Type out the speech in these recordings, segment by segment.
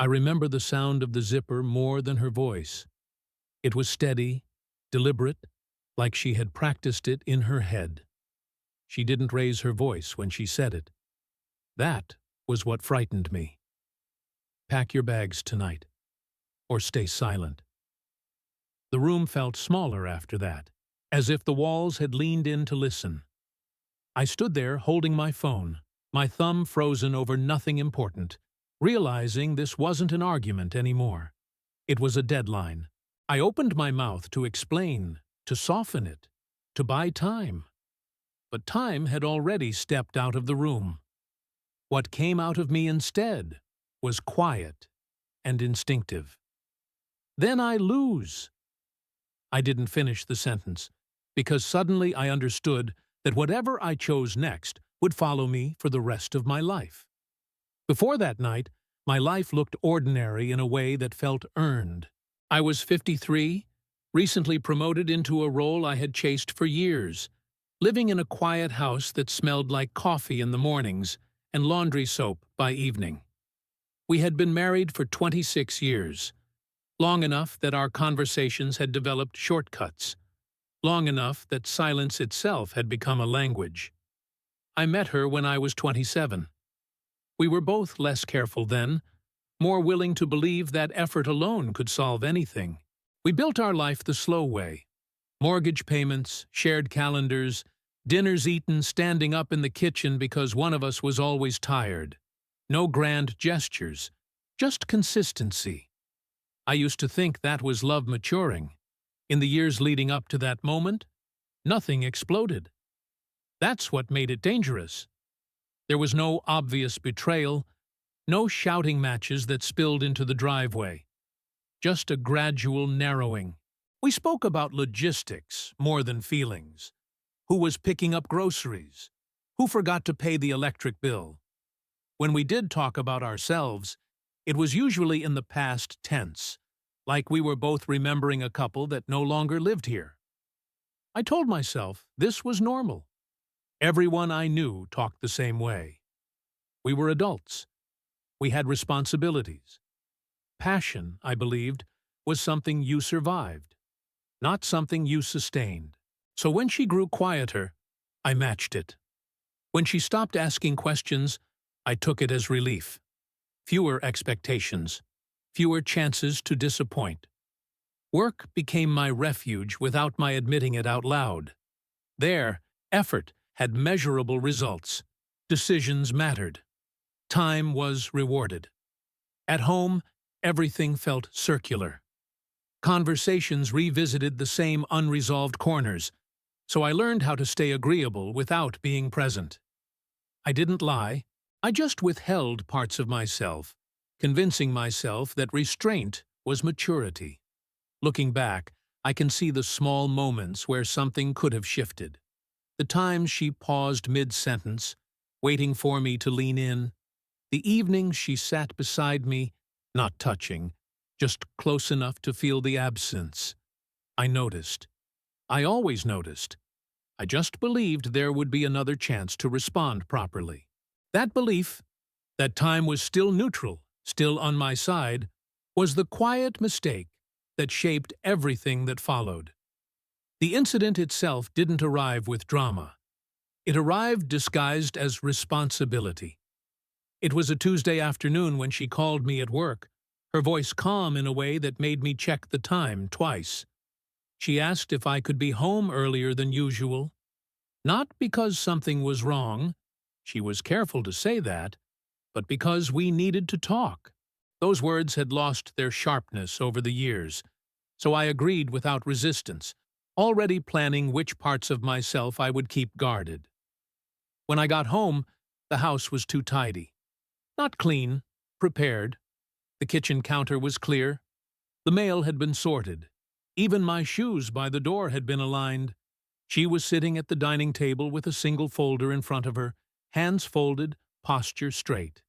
I remember the sound of the zipper more than her voice. It was steady, deliberate, like she had practiced it in her head. She didn't raise her voice when she said it. That was what frightened me. Pack your bags tonight, or stay silent. The room felt smaller after that, as if the walls had leaned in to listen. I stood there holding my phone, my thumb frozen over nothing important, realizing this wasn't an argument anymore. It was a deadline. I opened my mouth to explain, to soften it, to buy time. But time had already stepped out of the room. What came out of me instead was quiet and instinctive. Then I lose. I didn't finish the sentence, because suddenly I understood that whatever I chose next would follow me for the rest of my life. Before that night, my life looked ordinary in a way that felt earned. I was 53, recently promoted into a role I had chased for years, living in a quiet house that smelled like coffee in the mornings and laundry soap by evening. We had been married for 26 years, long enough that our conversations had developed shortcuts, long enough that silence itself had become a language. I met her when I was 27. We were both less careful then, more willing to believe that effort alone could solve anything. We built our life the slow way. Mortgage payments, shared calendars, dinners eaten standing up in the kitchen because one of us was always tired. No grand gestures, just consistency. I used to think that was love maturing. In the years leading up to that moment, nothing exploded. That's what made it dangerous. There was no obvious betrayal, no shouting matches that spilled into the driveway. Just a gradual narrowing. We spoke about logistics more than feelings. Who was picking up groceries? Who forgot to pay the electric bill? When we did talk about ourselves, it was usually in the past tense, like we were both remembering a couple that no longer lived here. I told myself this was normal. Everyone I knew talked the same way. We were adults. We had responsibilities. Passion, I believed, was something you survived, not something you sustained. So when she grew quieter, I matched it. When she stopped asking questions, I took it as relief. Fewer expectations, fewer chances to disappoint. Work became my refuge without my admitting it out loud. There, effort had measurable results. Decisions mattered. Time was rewarded. At home, everything felt circular. Conversations revisited the same unresolved corners, so I learned how to stay agreeable without being present. I didn't lie. I just withheld parts of myself, convincing myself that restraint was maturity. Looking back, I can see the small moments where something could have shifted. The times she paused mid-sentence, waiting for me to lean in. The evenings she sat beside me, not touching, just close enough to feel the absence. I noticed. I always noticed. I just believed there would be another chance to respond properly. That belief, that time was still neutral, still on my side, was the quiet mistake that shaped everything that followed. The incident itself didn't arrive with drama. It arrived disguised as responsibility. It was a Tuesday afternoon when she called me at work, her voice calm in a way that made me check the time twice. She asked if I could be home earlier than usual. Not because something was wrong, she was careful to say that, but because we needed to talk. Those words had lost their sharpness over the years, so I agreed without resistance, already planning which parts of myself I would keep guarded. When I got home, the house was too tidy. Not clean, prepared. The kitchen counter was clear. The mail had been sorted. Even my shoes by the door had been aligned. She was sitting at the dining table with a single folder in front of her, hands folded, posture straight.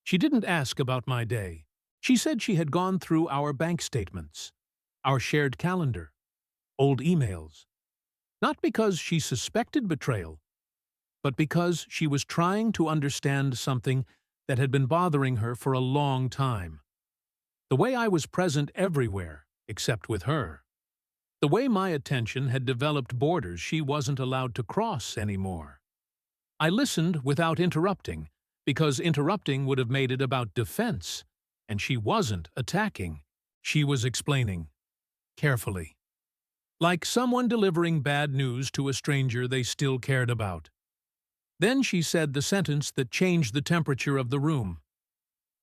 She didn't ask about my day. She said she had gone through our bank statements, our shared calendar, old emails. Not because she suspected betrayal, but because she was trying to understand something that had been bothering her for a long time. The way I was present everywhere, except with her. The way my attention had developed borders she wasn't allowed to cross anymore. I listened without interrupting, because interrupting would have made it about defense, and she wasn't attacking. She was explaining, carefully. Like someone delivering bad news to a stranger they still cared about. Then she said the sentence that changed the temperature of the room.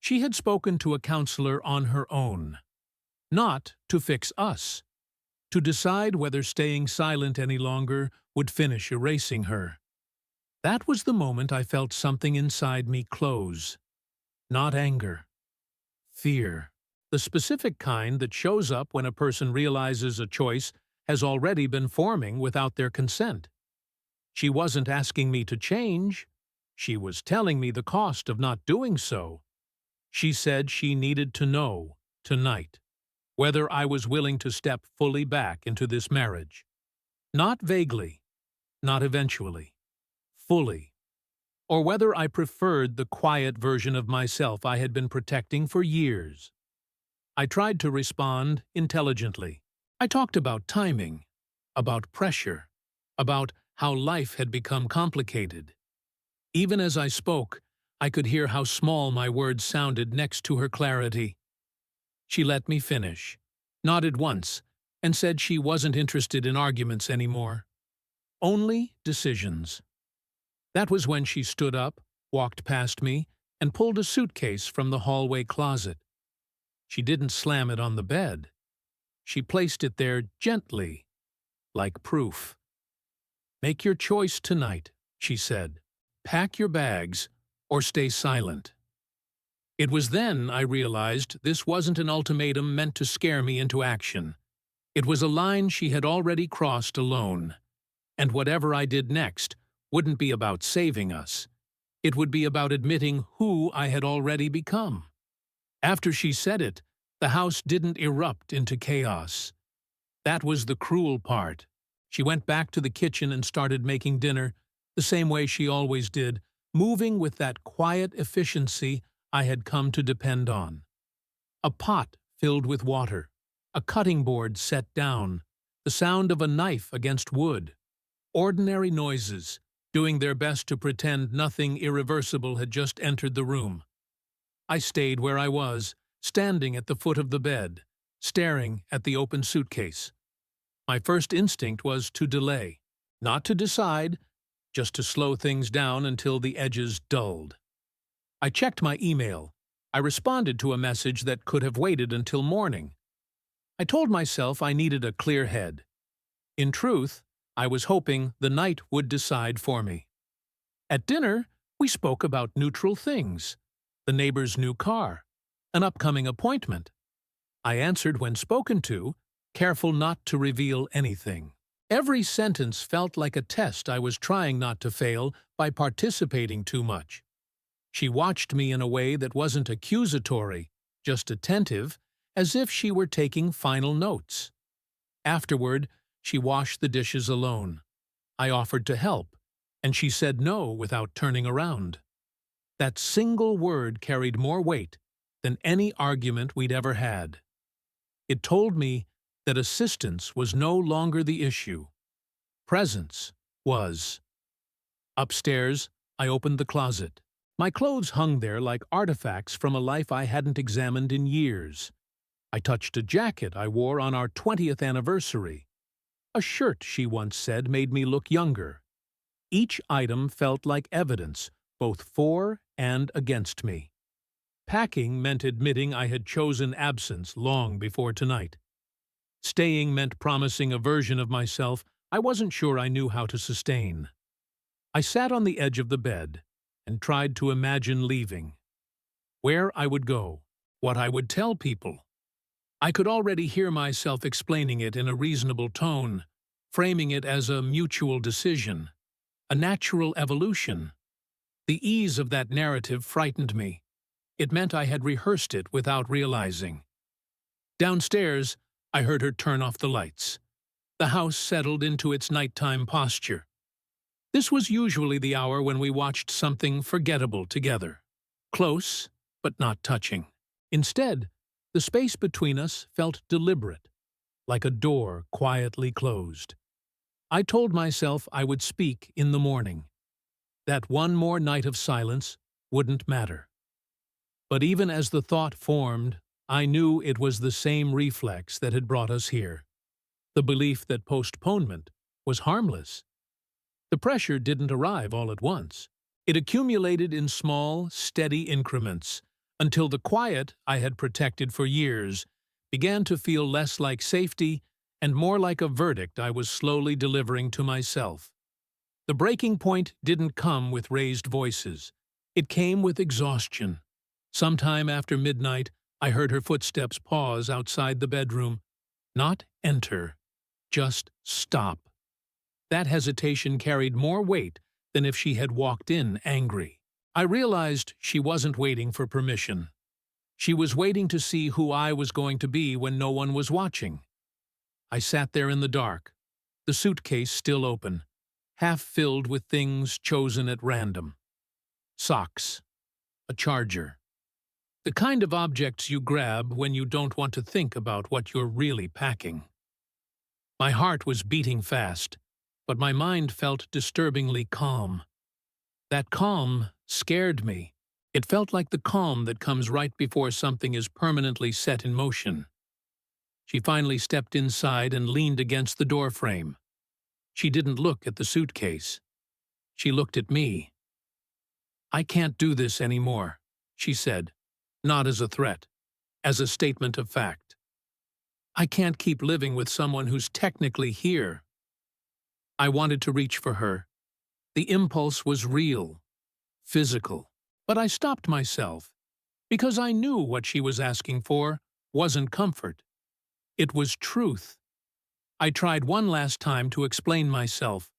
She had spoken to a counselor on her own. Not to fix us. To decide whether staying silent any longer would finish erasing her. That was the moment I felt something inside me close. Not anger. Fear. The specific kind that shows up when a person realizes a choice has already been forming without their consent. She wasn't asking me to change. She was telling me the cost of not doing so. She said she needed to know, tonight, whether I was willing to step fully back into this marriage. Not vaguely, not eventually, fully. Or whether I preferred the quiet version of myself I had been protecting for years. I tried to respond intelligently. I talked about timing, about pressure, about how life had become complicated. Even as I spoke, I could hear how small my words sounded next to her clarity. She let me finish, nodded once, and said she wasn't interested in arguments anymore. Only decisions. That was when she stood up, walked past me, and pulled a suitcase from the hallway closet. She didn't slam it on the bed. She placed it there gently, like proof. "Make your choice tonight," she said. "Pack your bags, or stay silent." It was then I realized this wasn't an ultimatum meant to scare me into action. It was a line she had already crossed alone. And whatever I did next wouldn't be about saving us. It would be about admitting who I had already become. After she said it, the house didn't erupt into chaos. That was the cruel part. She went back to the kitchen and started making dinner, the same way she always did, moving with that quiet efficiency I had come to depend on. A pot filled with water, a cutting board set down, the sound of a knife against wood. Ordinary noises, doing their best to pretend nothing irreversible had just entered the room. I stayed where I was, standing at the foot of the bed, staring at the open suitcase. My first instinct was to delay, not to decide, just to slow things down until the edges dulled. I checked my email. I responded to a message that could have waited until morning. I told myself I needed a clear head. In truth, I was hoping the night would decide for me. At dinner, we spoke about neutral things. The neighbor's new car, an upcoming appointment. I answered when spoken to, careful not to reveal anything. Every sentence felt like a test I was trying not to fail by participating too much. She watched me in a way that wasn't accusatory, just attentive, as if she were taking final notes. Afterward, she washed the dishes alone. I offered to help, and she said no without turning around. That single word carried more weight than any argument we'd ever had. It told me that assistance was no longer the issue. Presence was. Upstairs, I opened the closet. My clothes hung there like artifacts from a life I hadn't examined in years. I touched a jacket I wore on our 20th anniversary. A shirt, she once said, made me look younger. Each item felt like evidence, both for and against me. Packing meant admitting I had chosen absence long before tonight. Staying meant promising a version of myself I wasn't sure I knew how to sustain. I sat on the edge of the bed and tried to imagine leaving. Where I would go, what I would tell people. I could already hear myself explaining it in a reasonable tone, framing it as a mutual decision, a natural evolution. The ease of that narrative frightened me. It meant I had rehearsed it without realizing. Downstairs, I heard her turn off the lights. The house settled into its nighttime posture. This was usually the hour when we watched something forgettable together. Close, but not touching. Instead, The space between us felt deliberate, like a door quietly closed. I told myself I would speak in the morning, that one more night of silence wouldn't matter. But even as the thought formed, I knew it was the same reflex that had brought us here, the belief that postponement was harmless. The pressure didn't arrive all at once. It accumulated in small, steady increments, until the quiet I had protected for years began to feel less like safety and more like a verdict I was slowly delivering to myself. The breaking point didn't come with raised voices. It came with exhaustion. Sometime after midnight, I heard her footsteps pause outside the bedroom. Not enter, just stop. That hesitation carried more weight than if she had walked in angry. I realized she wasn't waiting for permission. She was waiting to see who I was going to be when no one was watching. I sat there in the dark, the suitcase still open, half filled with things chosen at random. Socks, a charger. The kind of objects you grab when you don't want to think about what you're really packing. My heart was beating fast, but my mind felt disturbingly calm. That calm scared me. It felt like the calm that comes right before something is permanently set in motion. She finally stepped inside and leaned against the doorframe. She didn't look at the suitcase. She looked at me. "I can't do this anymore," she said, not as a threat, as a statement of fact. "I can't keep living with someone who's technically here." I wanted to reach for her. The impulse was real, physical. But I stopped myself, because I knew what she was asking for wasn't comfort. It was truth. I tried one last time to explain myself.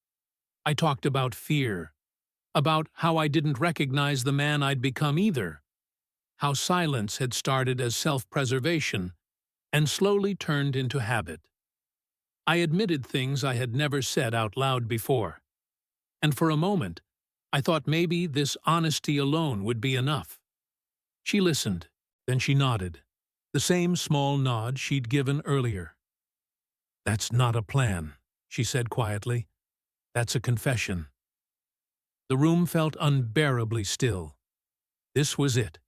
I talked about fear, about how I didn't recognize the man I'd become either, how silence had started as self-preservation and slowly turned into habit. I admitted things I had never said out loud before, and for a moment, I thought maybe this honesty alone would be enough. She listened, then she nodded, the same small nod she'd given earlier. "That's not a plan," she said quietly. "That's a confession." The room felt unbearably still. This was it.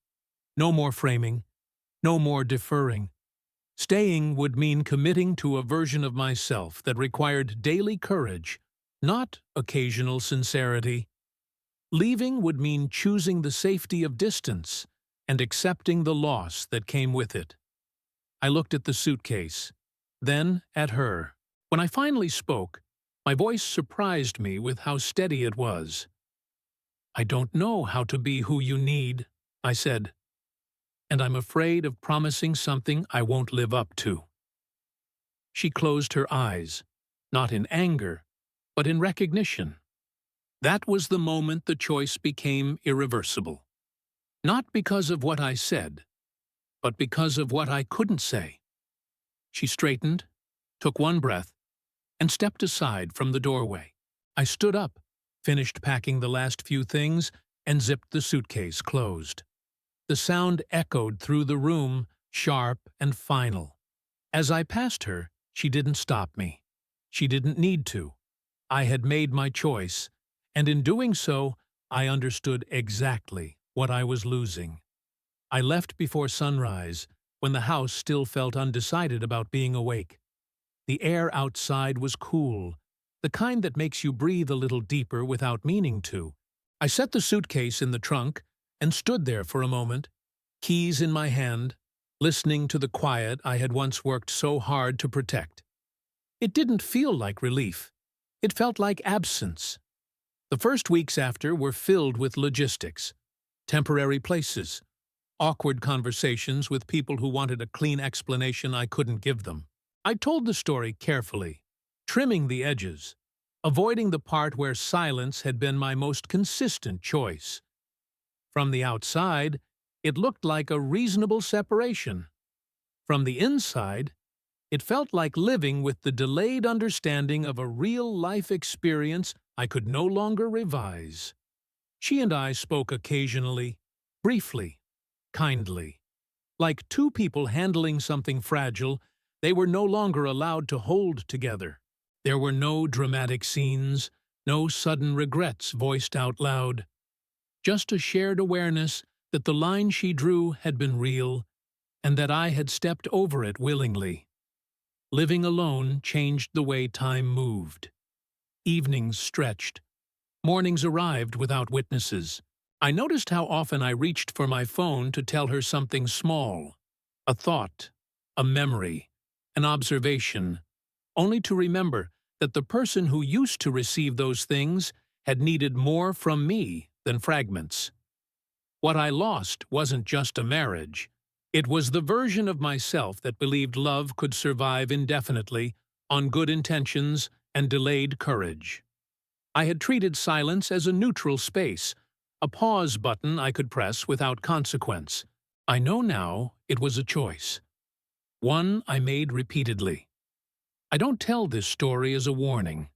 No more framing, no more deferring. Staying would mean committing to a version of myself that required daily courage, not occasional sincerity. Leaving would mean choosing the safety of distance and accepting the loss that came with it. I looked at the suitcase, then at her. When I finally spoke, my voice surprised me with how steady it was. "I don't know how to be who you need," I said, "and I'm afraid of promising something I won't live up to." She closed her eyes, not in anger, but in recognition. That was the moment the choice became irreversible. Not because of what I said, but because of what I couldn't say. She straightened, took one breath, and stepped aside from the doorway. I stood up, finished packing the last few things, and zipped the suitcase closed. The sound echoed through the room, sharp and final. As I passed her, she didn't stop me. She didn't need to. I had made my choice, and in doing so, I understood exactly what I was losing. I left before sunrise, when the house still felt undecided about being awake. The air outside was cool, the kind that makes you breathe a little deeper without meaning to. I set the suitcase in the trunk and stood there for a moment, keys in my hand, listening to the quiet I had once worked so hard to protect. It didn't feel like relief. It felt like absence. The first weeks after were filled with logistics, temporary places, awkward conversations with people who wanted a clean explanation I couldn't give them. I told the story carefully, trimming the edges, avoiding the part where silence had been my most consistent choice. From the outside, it looked like a reasonable separation. From the inside, it felt like living with the delayed understanding of a real-life experience I could no longer revise. She and I spoke occasionally, briefly, kindly. Like two people handling something fragile, they were no longer allowed to hold together. There were no dramatic scenes, no sudden regrets voiced out loud. Just a shared awareness that the line she drew had been real and that I had stepped over it willingly. Living alone changed the way time moved. Evenings stretched. Mornings arrived without witnesses. I noticed how often I reached for my phone to tell her something small, a thought, a memory, an observation, only to remember that the person who used to receive those things had needed more from me than fragments. What I lost wasn't just a marriage. It was the version of myself that believed love could survive indefinitely on good intentions and delayed courage. I had treated silence as a neutral space, a pause button I could press without consequence. I know now it was a choice, one I made repeatedly. I don't tell this story as a warning.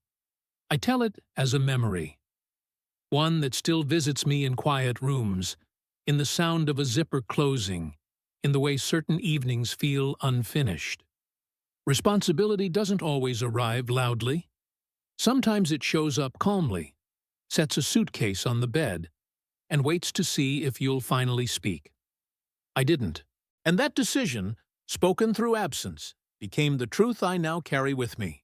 I tell it as a memory, one that still visits me in quiet rooms, in the sound of a zipper closing, in the way certain evenings feel unfinished. Responsibility doesn't always arrive loudly. Sometimes it shows up calmly, sets a suitcase on the bed, and waits to see if you'll finally speak. I didn't. And that decision, spoken through absence, became the truth I now carry with me.